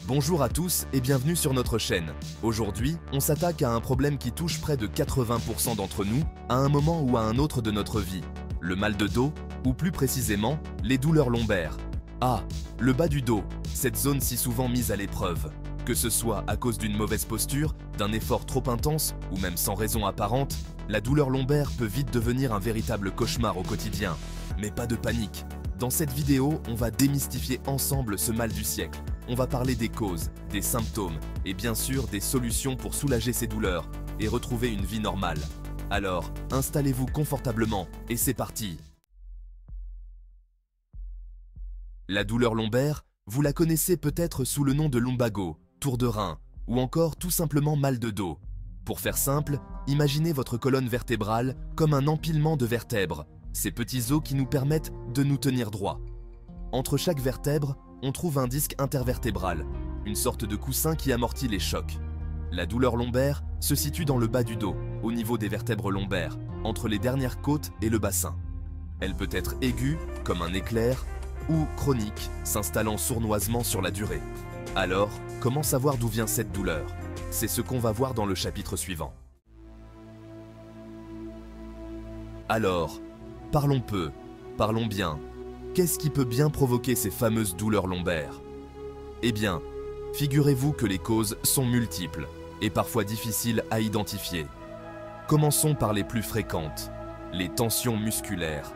Bonjour à tous et bienvenue sur notre chaîne. Aujourd'hui, on s'attaque à un problème qui touche près de 80% d'entre nous à un moment ou à un autre de notre vie. Le mal de dos, ou plus précisément, les douleurs lombaires. Ah, le bas du dos, cette zone si souvent mise à l'épreuve. Que ce soit à cause d'une mauvaise posture, d'un effort trop intense ou même sans raison apparente, la douleur lombaire peut vite devenir un véritable cauchemar au quotidien. Mais pas de panique. Dans cette vidéo, on va démystifier ensemble ce mal du siècle. On va parler des causes, des symptômes et bien sûr des solutions pour soulager ces douleurs et retrouver une vie normale. Alors, installez-vous confortablement et c'est parti! La douleur lombaire, vous la connaissez peut-être sous le nom de lumbago, tour de rein ou encore tout simplement mal de dos. Pour faire simple, imaginez votre colonne vertébrale comme un empilement de vertèbres, ces petits os qui nous permettent de nous tenir droit. Entre chaque vertèbre, on trouve un disque intervertébral, une sorte de coussin qui amortit les chocs. La douleur lombaire se situe dans le bas du dos, au niveau des vertèbres lombaires, entre les dernières côtes et le bassin. Elle peut être aiguë, comme un éclair, ou chronique, s'installant sournoisement sur la durée. Alors, comment savoir d'où vient cette douleur? C'est ce qu'on va voir dans le chapitre suivant. Alors, parlons peu, parlons bien. Qu'est-ce qui peut bien provoquer ces fameuses douleurs lombaires? Eh bien, figurez-vous que les causes sont multiples et parfois difficiles à identifier. Commençons par les plus fréquentes, les tensions musculaires.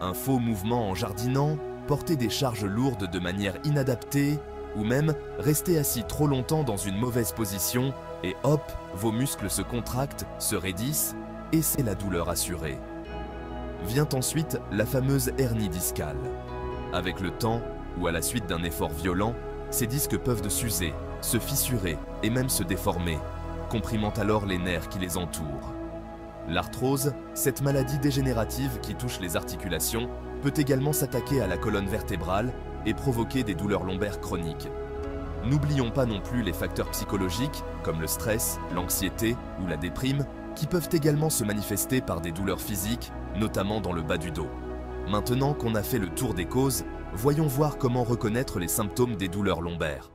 Un faux mouvement en jardinant, porter des charges lourdes de manière inadaptée ou même rester assis trop longtemps dans une mauvaise position et hop, vos muscles se contractent, se raidissent et c'est la douleur assurée. Vient ensuite la fameuse hernie discale. Avec le temps, ou à la suite d'un effort violent, ces disques peuvent s'user, se fissurer et même se déformer, comprimant alors les nerfs qui les entourent. L'arthrose, cette maladie dégénérative qui touche les articulations, peut également s'attaquer à la colonne vertébrale et provoquer des douleurs lombaires chroniques. N'oublions pas non plus les facteurs psychologiques, comme le stress, l'anxiété ou la déprime, qui peuvent également se manifester par des douleurs physiques, notamment dans le bas du dos. Maintenant qu'on a fait le tour des causes, voyons voir comment reconnaître les symptômes des douleurs lombaires.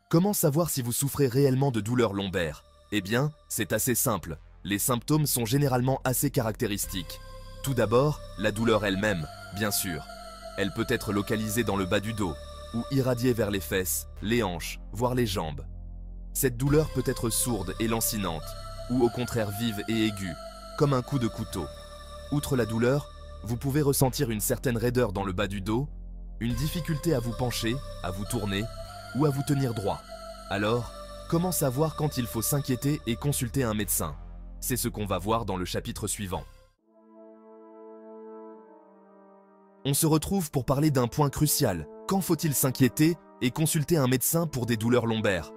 Comment savoir si vous souffrez réellement de douleurs lombaires? Eh bien, c'est assez simple. Les symptômes sont généralement assez caractéristiques. Tout d'abord, la douleur elle-même, bien sûr. Elle peut être localisée dans le bas du dos ou irradiée vers les fesses, les hanches, voire les jambes. Cette douleur peut être sourde et lancinante, ou au contraire vive et aiguë, comme un coup de couteau. Outre la douleur, vous pouvez ressentir une certaine raideur dans le bas du dos, une difficulté à vous pencher, à vous tourner ou à vous tenir droit. Alors, comment savoir quand il faut s'inquiéter et consulter un médecin? C'est ce qu'on va voir dans le chapitre suivant. On se retrouve pour parler d'un point crucial. Quand faut-il s'inquiéter et consulter un médecin pour des douleurs lombaires?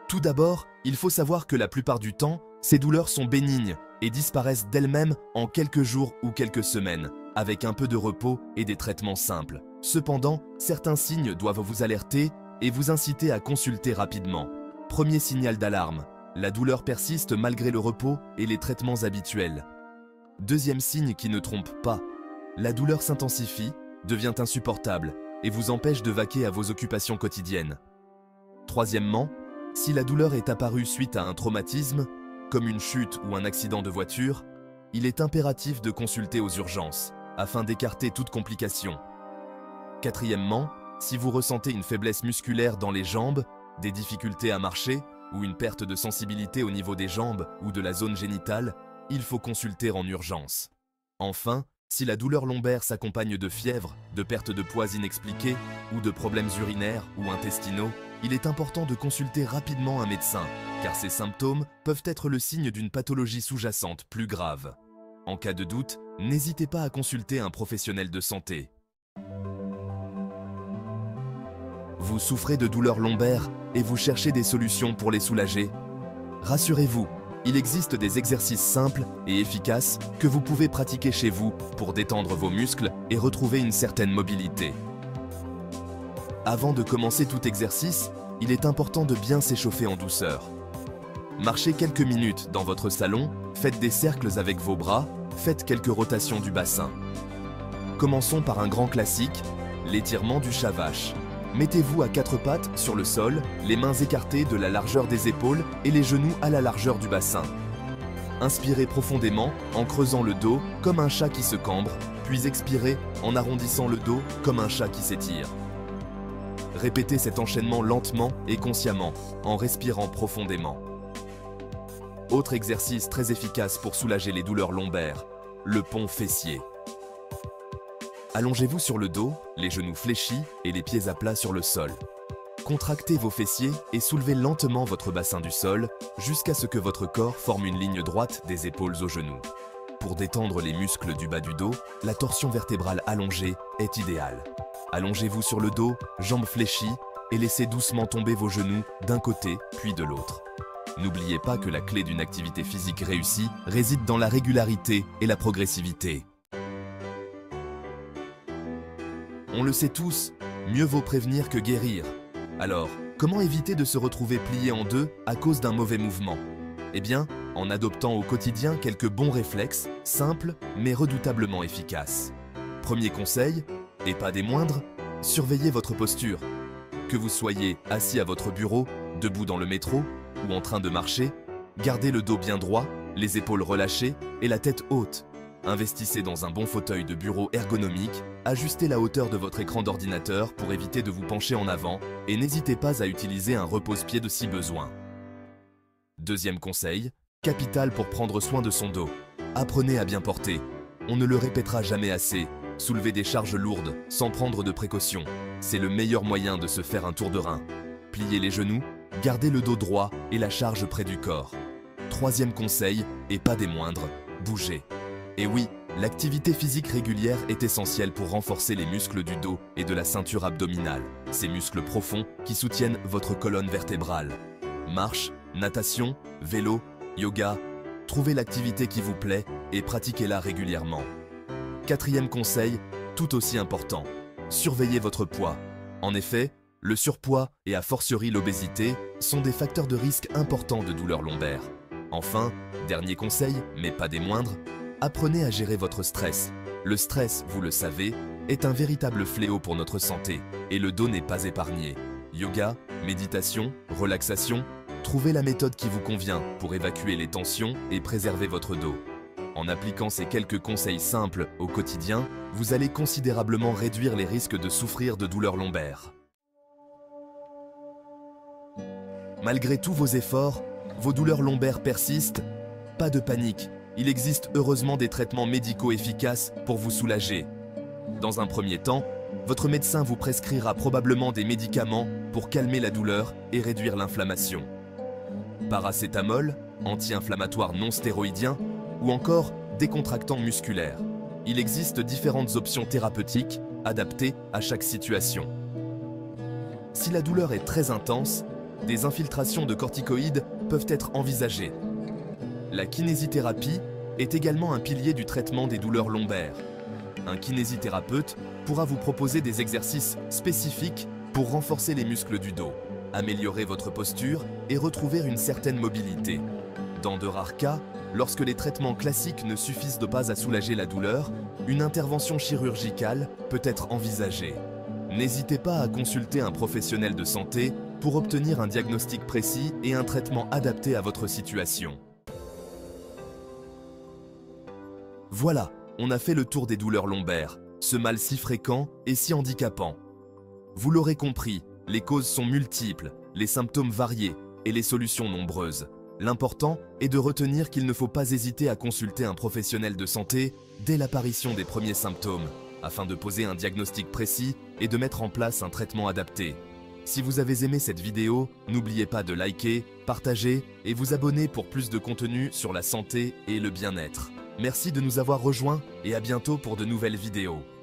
Tout d'abord, il faut savoir que la plupart du temps, ces douleurs sont bénignes et disparaissent d'elles-mêmes en quelques jours ou quelques semaines, avec un peu de repos et des traitements simples. Cependant, certains signes doivent vous alerter et vous inciter à consulter rapidement. Premier signal d'alarme, la douleur persiste malgré le repos et les traitements habituels. Deuxième signe qui ne trompe pas, la douleur s'intensifie, devient insupportable et vous empêche de vaquer à vos occupations quotidiennes. Troisièmement, si la douleur est apparue suite à un traumatisme, comme une chute ou un accident de voiture, il est impératif de consulter aux urgences, afin d'écarter toute complication. Quatrièmement, si vous ressentez une faiblesse musculaire dans les jambes, des difficultés à marcher ou une perte de sensibilité au niveau des jambes ou de la zone génitale, il faut consulter en urgence. Enfin, si la douleur lombaire s'accompagne de fièvre, de perte de poids inexpliquée ou de problèmes urinaires ou intestinaux, il est important de consulter rapidement un médecin, car ces symptômes peuvent être le signe d'une pathologie sous-jacente plus grave. En cas de doute, n'hésitez pas à consulter un professionnel de santé. Vous souffrez de douleurs lombaires et vous cherchez des solutions pour les soulager? Rassurez-vous, il existe des exercices simples et efficaces que vous pouvez pratiquer chez vous pour détendre vos muscles et retrouver une certaine mobilité. Avant de commencer tout exercice, il est important de bien s'échauffer en douceur. Marchez quelques minutes dans votre salon, faites des cercles avec vos bras, faites quelques rotations du bassin. Commençons par un grand classique, L'étirement du chat-vache. Mettez-vous à quatre pattes sur le sol, les mains écartées de la largeur des épaules et les genoux à la largeur du bassin. Inspirez profondément en creusant le dos comme un chat qui se cambre, puis expirez en arrondissant le dos comme un chat qui s'étire. Répétez cet enchaînement lentement et consciemment, en respirant profondément. Autre exercice très efficace pour soulager les douleurs lombaires, le pont fessier. Allongez-vous sur le dos, les genoux fléchis et les pieds à plat sur le sol. Contractez vos fessiers et soulevez lentement votre bassin du sol jusqu'à ce que votre corps forme une ligne droite des épaules aux genoux. Pour détendre les muscles du bas du dos, la torsion vertébrale allongée est idéale. Allongez-vous sur le dos, jambes fléchies et laissez doucement tomber vos genoux d'un côté puis de l'autre. N'oubliez pas que la clé d'une activité physique réussie réside dans la régularité et la progressivité. On le sait tous, mieux vaut prévenir que guérir. Alors, comment éviter de se retrouver plié en deux à cause d'un mauvais mouvement? Eh bien, en adoptant au quotidien quelques bons réflexes, simples mais redoutablement efficaces. Premier conseil, et pas des moindres, surveillez votre posture. Que vous soyez assis à votre bureau, debout dans le métro ou en train de marcher, gardez le dos bien droit, les épaules relâchées et la tête haute. Investissez dans un bon fauteuil de bureau ergonomique, ajustez la hauteur de votre écran d'ordinateur pour éviter de vous pencher en avant et n'hésitez pas à utiliser un repose-pied de si besoin. Deuxième conseil, capital pour prendre soin de son dos. Apprenez à bien porter. On ne le répétera jamais assez. Soulevez des charges lourdes sans prendre de précautions. C'est le meilleur moyen de se faire un tour de rein. Pliez les genoux, gardez le dos droit et la charge près du corps. Troisième conseil, et pas des moindres, bougez. Et oui, l'activité physique régulière est essentielle pour renforcer les muscles du dos et de la ceinture abdominale, ces muscles profonds qui soutiennent votre colonne vertébrale. Marche, natation, vélo, yoga, trouvez l'activité qui vous plaît et pratiquez-la régulièrement. Quatrième conseil, tout aussi important, surveillez votre poids. En effet, le surpoids et a fortiori l'obésité sont des facteurs de risque importants de douleurs lombaires. Enfin, dernier conseil, mais pas des moindres, apprenez à gérer votre stress. Le stress, vous le savez, est un véritable fléau pour notre santé et le dos n'est pas épargné. Yoga, méditation, relaxation, trouvez la méthode qui vous convient pour évacuer les tensions et préserver votre dos. En appliquant ces quelques conseils simples au quotidien, vous allez considérablement réduire les risques de souffrir de douleurs lombaires. Malgré tous vos efforts, vos douleurs lombaires persistent? Pas de panique. Il existe heureusement des traitements médicaux efficaces pour vous soulager. Dans un premier temps, votre médecin vous prescrira probablement des médicaments pour calmer la douleur et réduire l'inflammation. Paracétamol, anti-inflammatoire non stéroïdien ou encore décontractant musculaire. Il existe différentes options thérapeutiques adaptées à chaque situation. Si la douleur est très intense, des infiltrations de corticoïdes peuvent être envisagées. La kinésithérapie est également un pilier du traitement des douleurs lombaires. Un kinésithérapeute pourra vous proposer des exercices spécifiques pour renforcer les muscles du dos, améliorer votre posture et retrouver une certaine mobilité. Dans de rares cas, lorsque les traitements classiques ne suffisent pas à soulager la douleur, une intervention chirurgicale peut être envisagée. N'hésitez pas à consulter un professionnel de santé pour obtenir un diagnostic précis et un traitement adapté à votre situation. Voilà, on a fait le tour des douleurs lombaires, ce mal si fréquent et si handicapant. Vous l'aurez compris, les causes sont multiples, les symptômes variés et les solutions nombreuses. L'important est de retenir qu'il ne faut pas hésiter à consulter un professionnel de santé dès l'apparition des premiers symptômes, afin de poser un diagnostic précis et de mettre en place un traitement adapté. Si vous avez aimé cette vidéo, n'oubliez pas de liker, partager et vous abonner pour plus de contenu sur la santé et le bien-être. Merci de nous avoir rejoints et à bientôt pour de nouvelles vidéos.